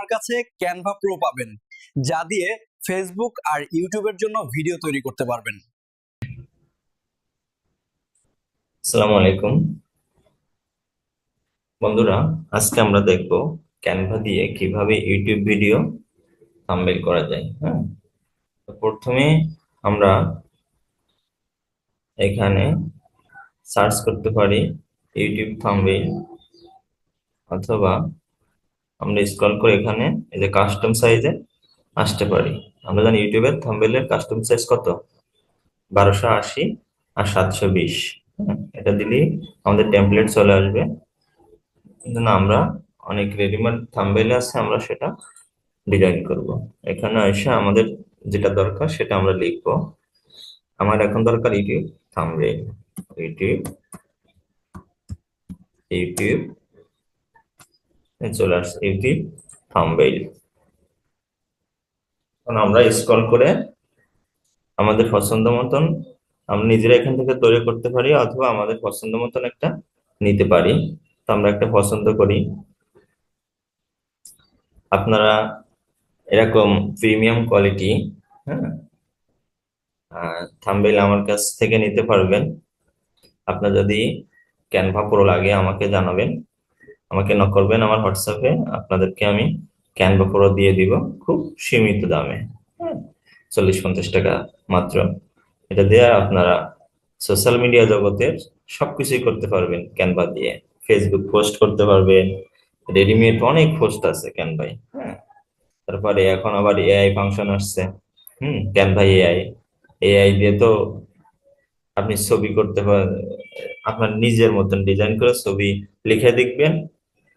আমার কাছে Canva pro পাবেন, যা দিয়ে ফেসবুক আর ইউটিউবের জন্য ভিডিও তৈরি করতে পারবেন। আসসালামু আলাইকুম বন্ধুরা, আজকে আমরা দেখব ক্যানভা দিয়ে কিভাবে ইউটিউব ভিডিও থাম্বনেল করা যায়। হ্যাঁ, তো প্রথমে আমরা এখানে সার্চ করতে পারি ইউটিউব থাম্বনেল, অথবা আমরা স্ক্রল করে এখানে এই যে কাস্টম সাইজে আসতে পারি। আমরা জানি ইউটিউবের থাম্বনেলের কাস্টম সাইজ কত, 1280 আর 720। এটা দিলেই আমাদের টেমপ্লেট চলে আসবে। কিন্তু না, আমরা অনেক রেডিমেড থাম্বনেল আছে, আমরা সেটা ডিজাইন করব। এখানে এসে আমাদের যেটা দরকার সেটা আমরা লিখবো। আমার এখন দরকার ইউটিউব থাম্বনেল। ইউটিউব ইউটিউব চলে আসছে ইউটিউব থাম্বনেল। এখন আমরা স্ক্রল করে আমাদের পছন্দ মতন আমরা নিজেরা এখান থেকে তৈরি করতে পারি, অথবা আমাদের পছন্দ মতন একটা নিতে পারি। তো আমরা একটা পছন্দ করি। আপনারা এরকম প্রিমিয়াম কোয়ালিটি, হ্যাঁ, থাম্বনেল আমার কাছ থেকে নিতে পারবেন। আপনার যদি ক্যানভা প্রো লাগে আমাকে জানাবেন, আমাকে নক করবেন আমার হোয়াটসঅ্যাপে। আপনাদেরকে আমি ক্যানভা প্রো দিয়ে দিব খুব সীমিত দামে। হ্যাঁ, 40-50 টাকা মাত্র। এটা দিয়ে আপনারা সোশ্যাল মিডিয়া জগতের সবকিছুই করতে পারবেন ক্যানভা দিয়ে। ফেসবুক পোস্ট করতে পারবেন, রেডিমেড অনেক পোস্ট আছে ক্যানভায়। হ্যাঁ, তারপরে এখন আবার এআই ফাংশন আসছে। ক্যানভা এআই, এআই দিয়ে তো আপনি ছবি করতে পারেন, আপনার নিজের মতন ডিজাইন করে ছবি লিখে দেখবেন,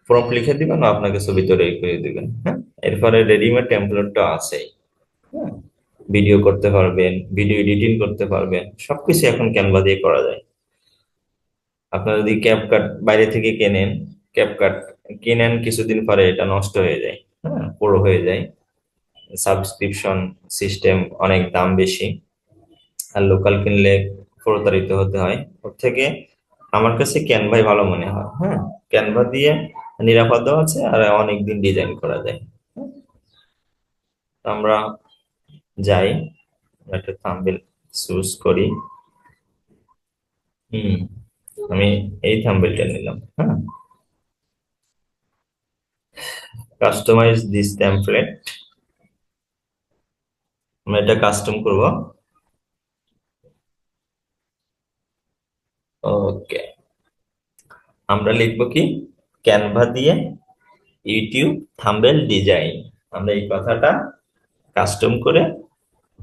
প্রম্পট লিখে দিবেন, আপনাকে ছবি তৈরি করে দিবেন। হ্যাঁ, এরপরে রেডিমেড টেমপ্লেটটা আছেই। হ্যাঁ, ভিডিও করতে পারবেন, ভিডিও এডিটিং করতে পারবেন, সবকিছু এখন ক্যানভা দিয়ে করা যায়। আপনারা যদি ক্যাপকাট বাইরে থেকে কেনেন, ক্যাপকাট কিনেন, কিছুদিন পরে এটা নষ্ট হয়ে যায়, হ্যাঁ, পুরো হয়ে যায়। সাবস্ক্রিপশন সিস্টেম, অনেক দাম বেশি। আর লোকাল কিনলে প্রতারিত হতে হয় ওর থেকে। আমার কাছে ক্যানভাই ভালো মনে হয়। হ্যাঁ, ক্যানভা দিয়ে নিরাপদও আছে আর অনেক দিন ডিজাইন করা যায়। হ্যাঁ, তো আমরা যাই, একটা থাম্বনেল চুজ করি। হুম আমি এই থাম্বনেলটা নিলাম। হ্যাঁ, কাস্টমাইজ দিস টেমপ্লেট, আমরা এটা কাস্টম করব। ওকে, আমরা লিখবো কি, ক্যানভা দিয়ে ইউটিউব থাম্বনেল ডিজাইন। আমরা এই কথাটা কাস্টম করে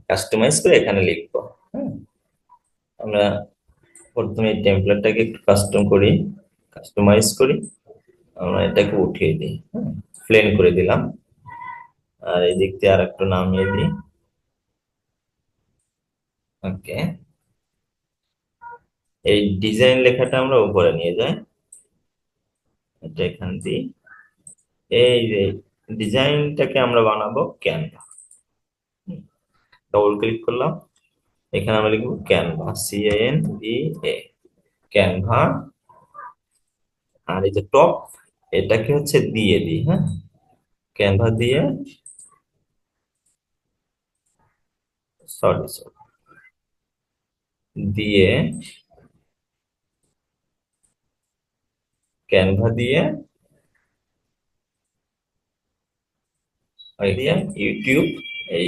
কাস্টমাইজ করে এখানে লিখবো। হ্যাঁ, আমরা প্রথমে টেমপ্লেটটাকে একটু কাস্টম করি, কাস্টমাইজ করি। আমরা এটাকে উঠিয়ে দিই, হ্যাঁ, প্লেন করে দিলাম। আর এই দিক দিয়ে আর একটু নামিয়ে দিই। ওকে, এই ডিজাইন লেখাটা আমরা উপরে নিয়ে যাই, এটা এখান দিয়ে। এই যে ডিজাইনটাকে আমরা বানাবো ক্যানভা। ডবল ক্লিক করলাম, এখানে আমরা লিখবো ক্যানভা, CANVA, ক্যানভা। আর এই যে টপ, এটাকে হচ্ছে দিয়ে দিই। হ্যাঁ, ক্যানভা দিয়ে, সরি সরি, দিয়ে, ক্যানভা দিয়ে, ওই দিয়ে ইউটিউব, এই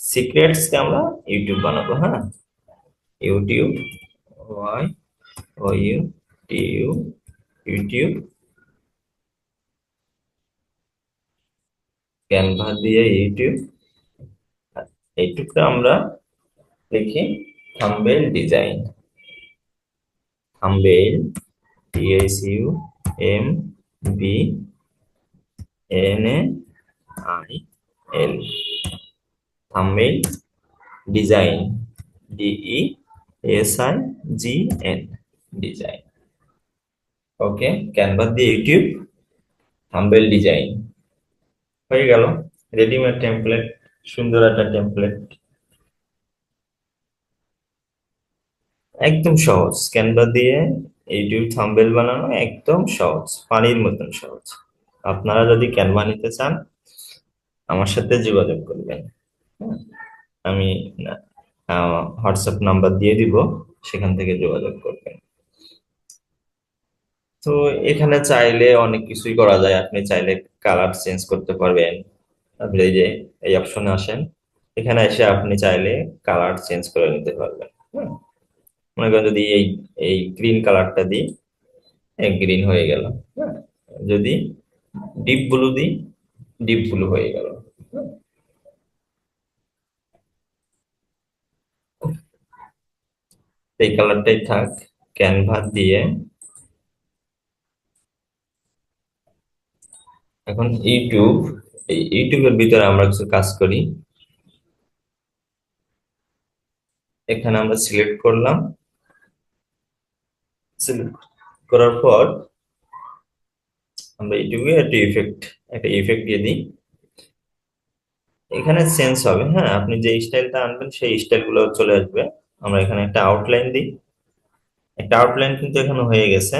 সিক্রেটস কে আমরা ইউটিউব বানাবো। হ্যাঁ, ইউটিউব, YOU, ইউটিউব, ক্যানভা দিয়ে ইউটিউব। এইটুকু আমরা লিখি thumbnail design. Thumbnail, THUMBNAIL, thumbnail design, DESIGN, design. Okay, Canva দিয়ে ইউটিউব থাম্বনেল ডিজাইন হয়ে গেল। রেডিমেড টেমপ্লেট, সুন্দর একটা টেমপ্লেট। একদম সহজ, ক্যানভা দিয়ে ইউটিউব থাম্বনেল বানানো একদম সহজ, পানির মতন সহজ। আপনারা যদি ক্যানভা নিতে চান আমার সাথে যোগাযোগ করবেন। হ্যাঁ, আমি হোয়াটসঅ্যাপ নাম্বার দিয়ে দিব, সেখান থেকে যোগাযোগ করবেন। তো এখানে চাইলে অনেক কিছুই করা যায়। আপনি চাইলে কালার চেঞ্জ করতে পারবেন। আপনি এই যে এই অপশনে আসেন, এখানে এসে আপনি চাইলে কালার চেঞ্জ করে নিতে পারবেন। হ্যাঁ, মনে করেন যদি এই এই গ্রিন কালারটা দিই, গ্রিন হয়ে গেল। হ্যাঁ, যদি ডিপ ব্লু দিই, ডিপ ব্লু হয়ে গেল। হ্যাঁ, এই কালারটাই থাক। ক্যানভা দিয়ে এখন এই ইউটিউবের ভিতরে আমরা কিছু কাজ করি। এখানে আমরা সিলেক্ট করলাম, সিলেক্ট করার পর আমরা ইউটিউবে একটা ইফেক্ট দিয়ে দিই। এখানে সেন্স হবে। হ্যাঁ, আপনি যে স্টাইলটা আনবেন সেই স্টাইল গুলো চলে আসবে। আমরা এখানে একটা আউটলাইন দিই। একটা আউটলাইন কিন্তু এখানে হয়ে গেছে।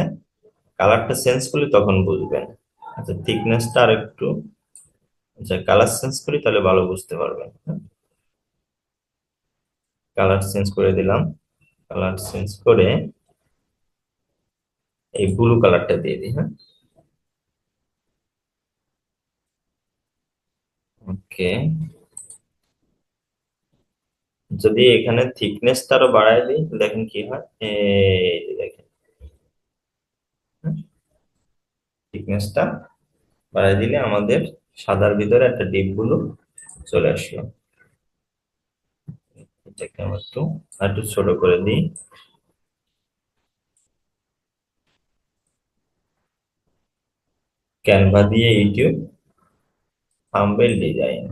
কালারটা চেঞ্জ করলে তখন বুঝবেন। আচ্ছা, থিকনেসটা আর একটু, আচ্ছা কালার চেঞ্জ করি তাহলে ভালো বুঝতে পারবেন। কালার চেঞ্জ করে দিলাম। কালার চেঞ্জ করে এই ব্লু কালারটা দিয়ে দিই। হ্যাঁ, ওকে। যদি এখানে থিকনেসটা আরো বাড়ায় দিই, দেখেন কি হয়। এই যে দেখেন, থিকনেসটা বাড়ায় দিলে আমাদের সাদার ভিতরে একটা ডিপ ব্লু চলে আসলো। এটাকে আমরা একটু ছোট করে দিই। ক্যানভা দিয়ে ইউটিউব থাম্বনেল ডিজাইন।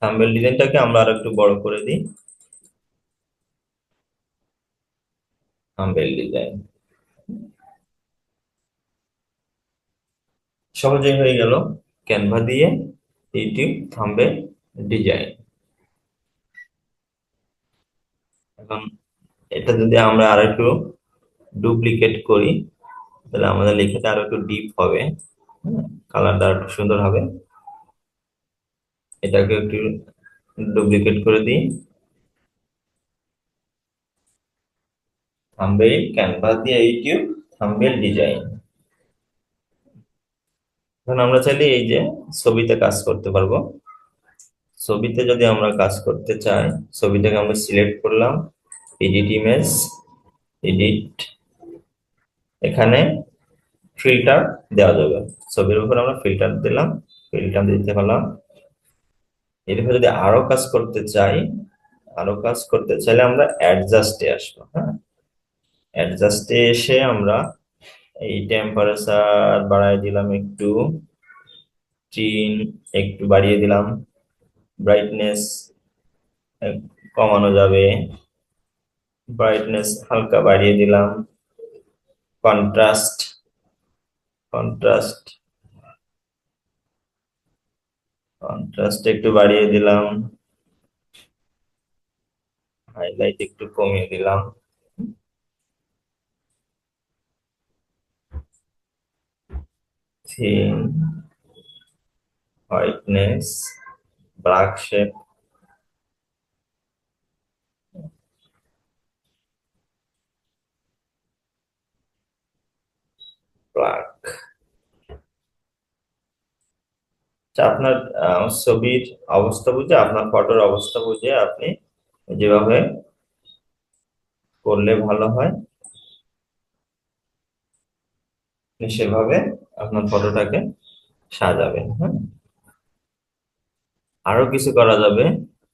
থাম্বনেল ডিজাইনটাকে আমরা আর একটু বড় করে দিই। থাম্বনেল ডিজাইন সহজেই হয়ে গেল। ক্যানভা দিয়ে ইউটিউব থাম্বনেল ডিজাইন। এখন এটা যদি আমরা আর একটু ডুপ্লিকেট করি, তাহলে আমাদের লেখাটা আরো একটু ডিপ হবে। কালারটা আরো একটু সুন্দর হবে। এটাকে একটু ডুপ্লিকেট করে দিই। থাম্বনেল ক্যানভা দিয়ে ইউটিউব থাম্বনেল ডিজাইন। এখন আমরা চাইলে এই যে ছবিতে কাজ করতে পারবো। ছবিতে যদি আমরা কাজ করতে চাই, ছবিটাকে আমরা সিলেক্ট করলাম, এডিট ইমেজ, এডিট। এখানে ফিল্টার দেওয়া যাবে। ছবির উপর আমরা ফিল্টার দিলাম, ফিল্টার দিতে পারলাম। এরপর যদি আরো কাজ করতে চাই, আরো কাজ করতে চাইলে আমরা অ্যাডজাস্টে আসবো। হ্যাঁ, অ্যাডজাস্টে এসে আমরা এই টেম্পারেচার বাড়ায় দিলাম একটু, চিন একটু বাড়িয়ে দিলাম, ব্রাইটনেস কমানো যাবে, ব্রাইটনেস হালকা বাড়িয়ে দিলাম, কন্ট্রাস্ট কন্ট্রাস্ট কন্ট্রাস্ট একটু বাড়িয়ে দিলাম, হাইলাইট একটু কমিয়ে দিলাম, thin whiteness, black shape, black. আপনার ছবির অবস্থা বুঝে, আপনার ফটোর অবস্থা বুঝে আপনি যেভাবে করলে ভালো হয়, আপনি সেভাবে আপনার ফটোটাকে সাজাবেন। হ্যাঁ, আরো কিছু করা যাবে।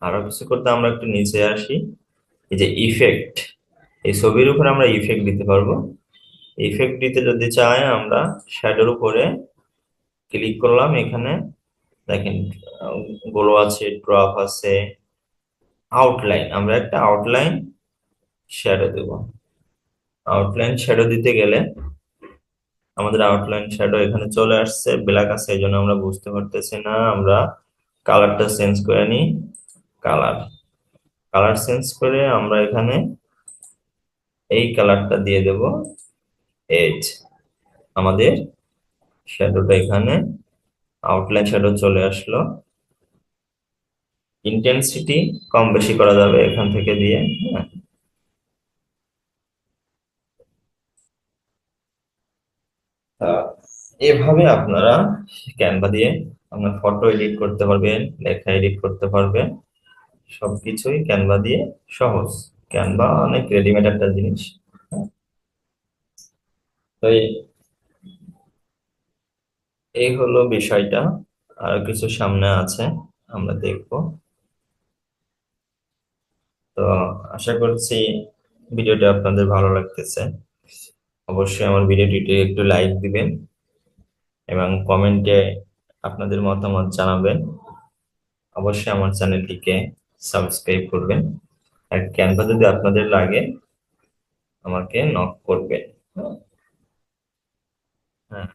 আরো কিছু করতে আমরা একটু নিচে আসি। এই যে ইফেক্ট, এই ছবির উপরে আমরা ইফেক্ট দিতে পারবো। ইফেক্ট দিতে যদি চাই, আমরা শ্যাডোর উপরে ক্লিক করলাম। এখানে দেখেন গোলো আছে, ড্রপ আছে, আউটলাইন। আমরা একটা আউটলাইন শ্যাডো দেব। আউটলাইন শ্যাডো দিতে গেলে আমাদের আউটলাইন শ্যাডো এখানে চলে আসছে, ব্ল্যাক আছে, এই জন্য আমরা বুঝতে পারতেছি না। আমরা কালারটা চেঞ্জ করে নিই। কালার কালার চেঞ্জ করে আমরা এখানে এই কালারটা দিয়ে দেব এজ। আমাদের শ্যাডোটা এখানে আউটলাইন শ্যাডো চলে আসলো। ইন্টেন্সিটি কম বেশি করা যাবে এখান থেকে দিয়ে, হ্যাঁ। আহ, এভাবে আপনারা ক্যানভা দিয়ে আপনার ফটো এডিট করতে পারবেন, লেখা এডিট করতে পারবেন, সবকিছুই ক্যানভা দিয়ে সহজ। ক্যানভা অনেক রেডিমেড একটা জিনিস, হ্যাঁ। তো এই হলো বিষয়টা। আর কিছু সামনে আছে, আমরা দেখব। তো আশা করছি ভিডিওটা আপনাদের ভালো লাগতেছে। অবশ্যই আমার ভিডিওটিতে একটু লাইক দিবেন এবং কমেন্টে আপনাদের মতামত জানাবেন। অবশ্যই আমার চ্যানেলটিকে সাবস্ক্রাইব করবেন। আর ক্যানভা যদি আপনাদের লাগে আমাকে নক করবেন, হ্যাঁ। হ্যাঁ।